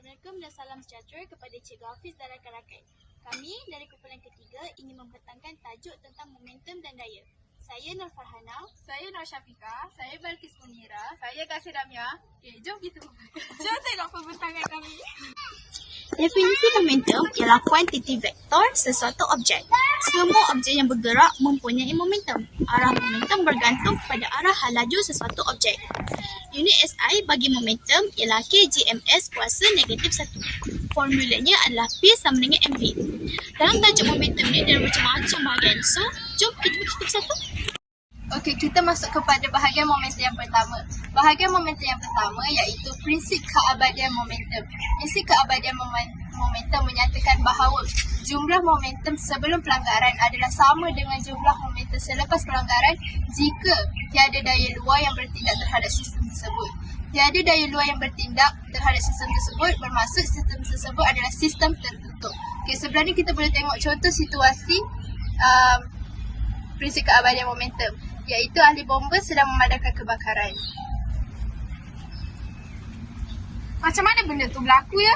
Assalamualaikum dan salam sejahtera kepada Cikgu Hafiz dan rakan-rakan. Kami dari kumpulan ketiga ingin membentangkan tajuk tentang momentum dan daya. Saya Nur Farhana. Saya Nur Syafiqah. Saya Balkis Munira. Saya Kasih Damia. Jom kita jom tengok pembentangan kami. Definisi momentum ialah kuantiti vektor sesuatu objek. Semua objek yang bergerak mempunyai momentum. Arah momentum bergantung kepada arah laju sesuatu objek. Unit SI bagi momentum ialah kgms kuasa negatif 1. Formulanya adalah P sama dengan mv. Dalam tajuk momentum ni ada macam-macam bahagian. So, jom kita pergi satu. Okey, kita masuk kepada bahagian momentum yang pertama. Bahagian momentum yang pertama iaitu prinsip keabadian momentum. Prinsip keabadian momentum menyatakan bahawa jumlah momentum sebelum pelanggaran adalah sama dengan jumlah momentum selepas pelanggaran jika tiada daya luar yang bertindak terhadap sistem tersebut. Tiada daya luar yang bertindak terhadap sistem tersebut bermaksud sistem tersebut adalah sistem tertutup. Okey, sebelah ni kita boleh tengok contoh situasi prinsip keabadian momentum, iaitu ahli bomba sedang memadamkan kebakaran. Macam mana benda tu berlaku ya?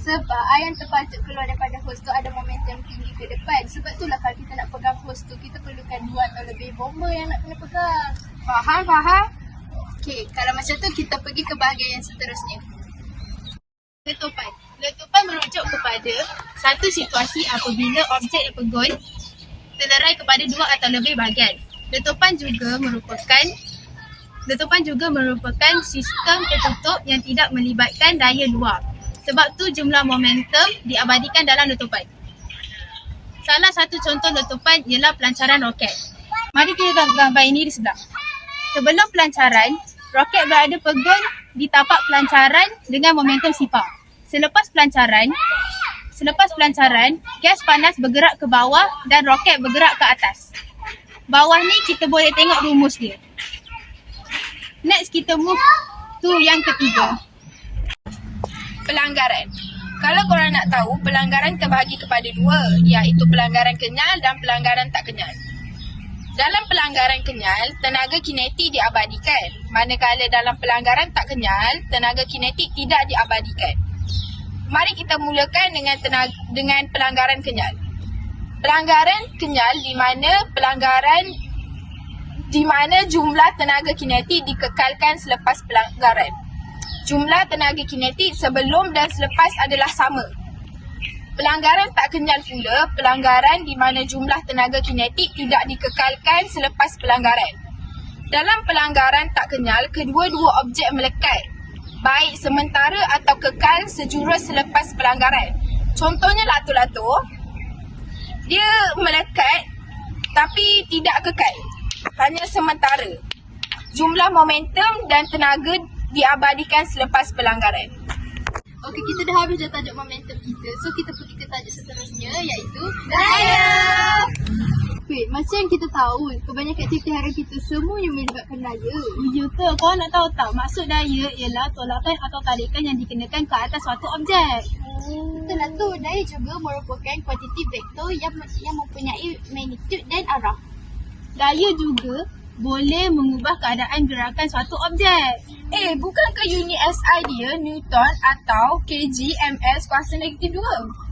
Sebab air yang terpacuk keluar daripada hos tu ada momentum tinggi ke depan. Sebab itulah kalau kita nak pegang hos tu, kita perlukan 2 atau lebih bomba yang nak kena pegang. Faham? Okey, kalau macam tu kita pergi ke bahagian yang seterusnya. Letupan. Letupan merujuk kepada satu situasi apabila objek yang pegun terlerai kepada 2 atau lebih bahagian. Letupan juga merupakan sistem tertutup yang tidak melibatkan daya luar. Sebab tu jumlah momentum diabadikan dalam letupan. Salah satu contoh letupan ialah pelancaran roket. Mari kita gambar ini di sebelah. Sebelum pelancaran, roket berada pegun di tapak pelancaran dengan momentum sifar. Selepas pelancaran, gas panas bergerak ke bawah dan roket bergerak ke atas. Bawah ni kita boleh tengok rumus dia. Next kita move to yang ketiga. Pelanggaran. Kalau korang nak tahu, pelanggaran terbahagi kepada 2, iaitu pelanggaran kenyal dan pelanggaran tak kenyal. Dalam pelanggaran kenyal, tenaga kinetik diabadikan. Manakala dalam pelanggaran tak kenyal, tenaga kinetik tidak diabadikan. Mari kita mulakan dengan pelanggaran kenyal. Pelanggaran kenyal di mana jumlah tenaga kinetik dikekalkan selepas pelanggaran. Jumlah tenaga kinetik sebelum dan selepas adalah sama. Pelanggaran tak kenyal pula, pelanggaran di mana jumlah tenaga kinetik tidak dikekalkan selepas pelanggaran. Dalam pelanggaran tak kenyal, kedua-dua objek melekat, baik sementara atau kekal sejurus selepas pelanggaran. Contohnya lato-lato, dia melekat tapi tidak kekal, hanya sementara. Jumlah momentum dan tenaga diabadikan selepas pelanggaran. Okey, kita dah habis tajuk momentum kita. So kita pergi ke tajuk seterusnya, iaitu daya. Wait, macam yang kita tahu, kebanyakan aktiviti harian kita semuanya melibatkan daya. Ya ke? Kau nak tahu tak? Maksud daya ialah tolakan atau tarikan yang dikenakan ke atas suatu objek. Betul lah tu. Daya juga merupakan kuantiti vektor yang mempunyai magnitud dan arah. Daya juga boleh mengubah keadaan gerakan suatu objek. Bukankah unit SI dia Newton atau kg ms kuasa negatif 2?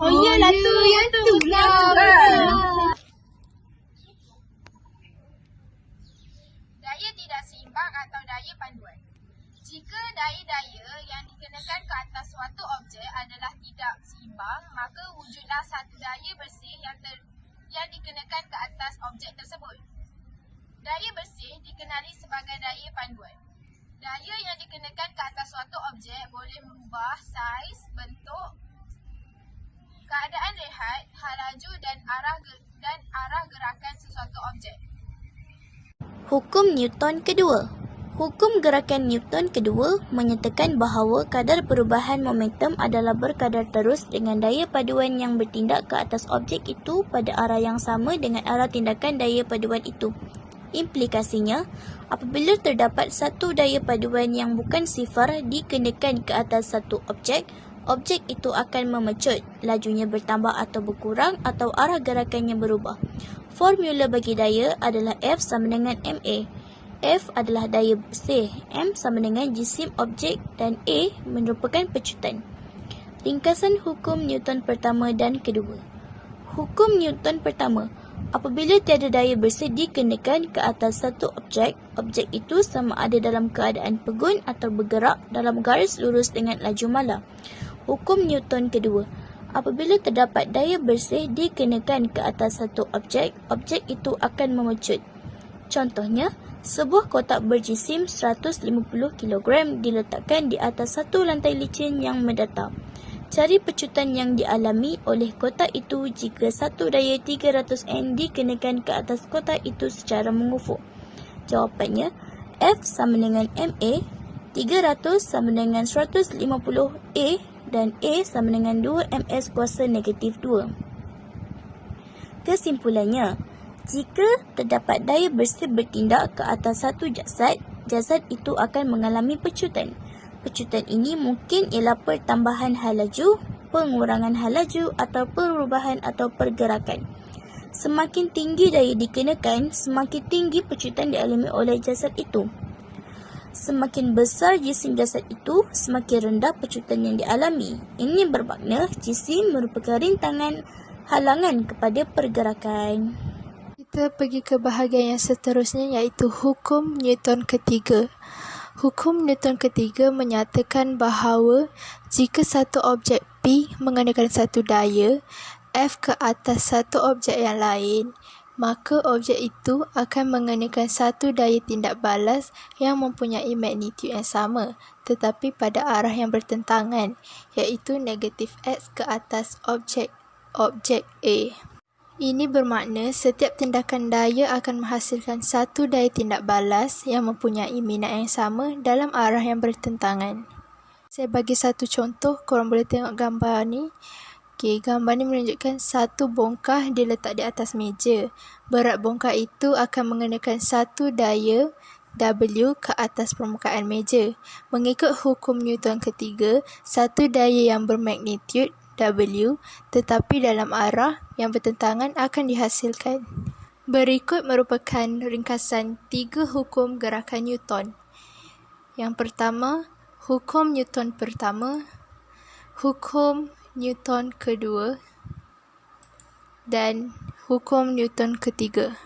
Oh iyalah tu, yang tu lah. Daya tidak seimbang atau daya panduan. Jika daya-daya yang dikenakan ke atas suatu objek adalah tidak seimbang, maka wujudlah satu daya bersih yang dikenakan ke atas objek tersebut. Daya bersih dikenali sebagai daya panduan. Daya yang dikenakan ke atas suatu objek boleh mengubah saiz, bentuk, keadaan rehat, laju dan arah gerakan sesuatu objek. Hukum Newton kedua. Hukum gerakan Newton kedua menyatakan bahawa kadar perubahan momentum adalah berkadar terus dengan daya paduan yang bertindak ke atas objek itu pada arah yang sama dengan arah tindakan daya paduan itu. Implikasinya, apabila terdapat satu daya paduan yang bukan sifar dikenakan ke atas satu objek, objek itu akan memecut, lajunya bertambah atau berkurang atau arah gerakannya berubah. Formula bagi daya adalah F sama dengan MA. F adalah daya bersih, M sama dengan jisim objek dan A merupakan pecutan. Ringkasan hukum Newton pertama dan kedua. Hukum Newton pertama. Apabila tiada daya bersih dikenakan ke atas satu objek, objek itu sama ada dalam keadaan pegun atau bergerak dalam garis lurus dengan laju mala. Hukum Newton kedua. Apabila terdapat daya bersih dikenakan ke atas satu objek, objek itu akan memecut. Contohnya, sebuah kotak berjisim 150 kg diletakkan di atas satu lantai licin yang mendatar. Cari pecutan yang dialami oleh kotak itu jika satu daya 300 N dikenakan ke atas kotak itu secara mengufuk. Jawapannya, F sama dengan MA, 300 sama dengan 150 A dan A sama dengan 2 MS kuasa negatif 2. Kesimpulannya, jika terdapat daya bersih bertindak ke atas satu jasad, jasad itu akan mengalami pecutan. Pecutan ini mungkin ialah pertambahan hal laju, pengurangan hal laju atau perubahan atau pergerakan. Semakin tinggi daya dikenakan, semakin tinggi pecutan dialami oleh jasad itu. Semakin besar jisim jasad itu, semakin rendah pecutan yang dialami. Ini bermakna jisim merupakan rintangan halangan kepada pergerakan. Kita pergi ke bahagian yang seterusnya iaitu hukum Newton ketiga. Hukum Newton ketiga menyatakan bahawa jika satu objek P mengenakan satu daya F ke atas satu objek yang lain, maka objek itu akan mengenakan satu daya tindak balas yang mempunyai magnitud yang sama tetapi pada arah yang bertentangan, iaitu negatif X ke atas objek A. Ini bermakna setiap tindakan daya akan menghasilkan satu daya tindak balas yang mempunyai minat yang sama dalam arah yang bertentangan. Saya bagi satu contoh, korang boleh tengok gambar ni. Gambar ni menunjukkan satu bongkah diletak di atas meja. Berat bongkah itu akan mengenakan satu daya W ke atas permukaan meja. Mengikut hukum Newton ketiga, satu daya yang bermagnitud W tetapi dalam arah yang bertentangan akan dihasilkan. Berikut merupakan ringkasan 3 hukum gerakan Newton. Yang pertama, hukum Newton pertama, hukum Newton kedua dan hukum Newton ketiga.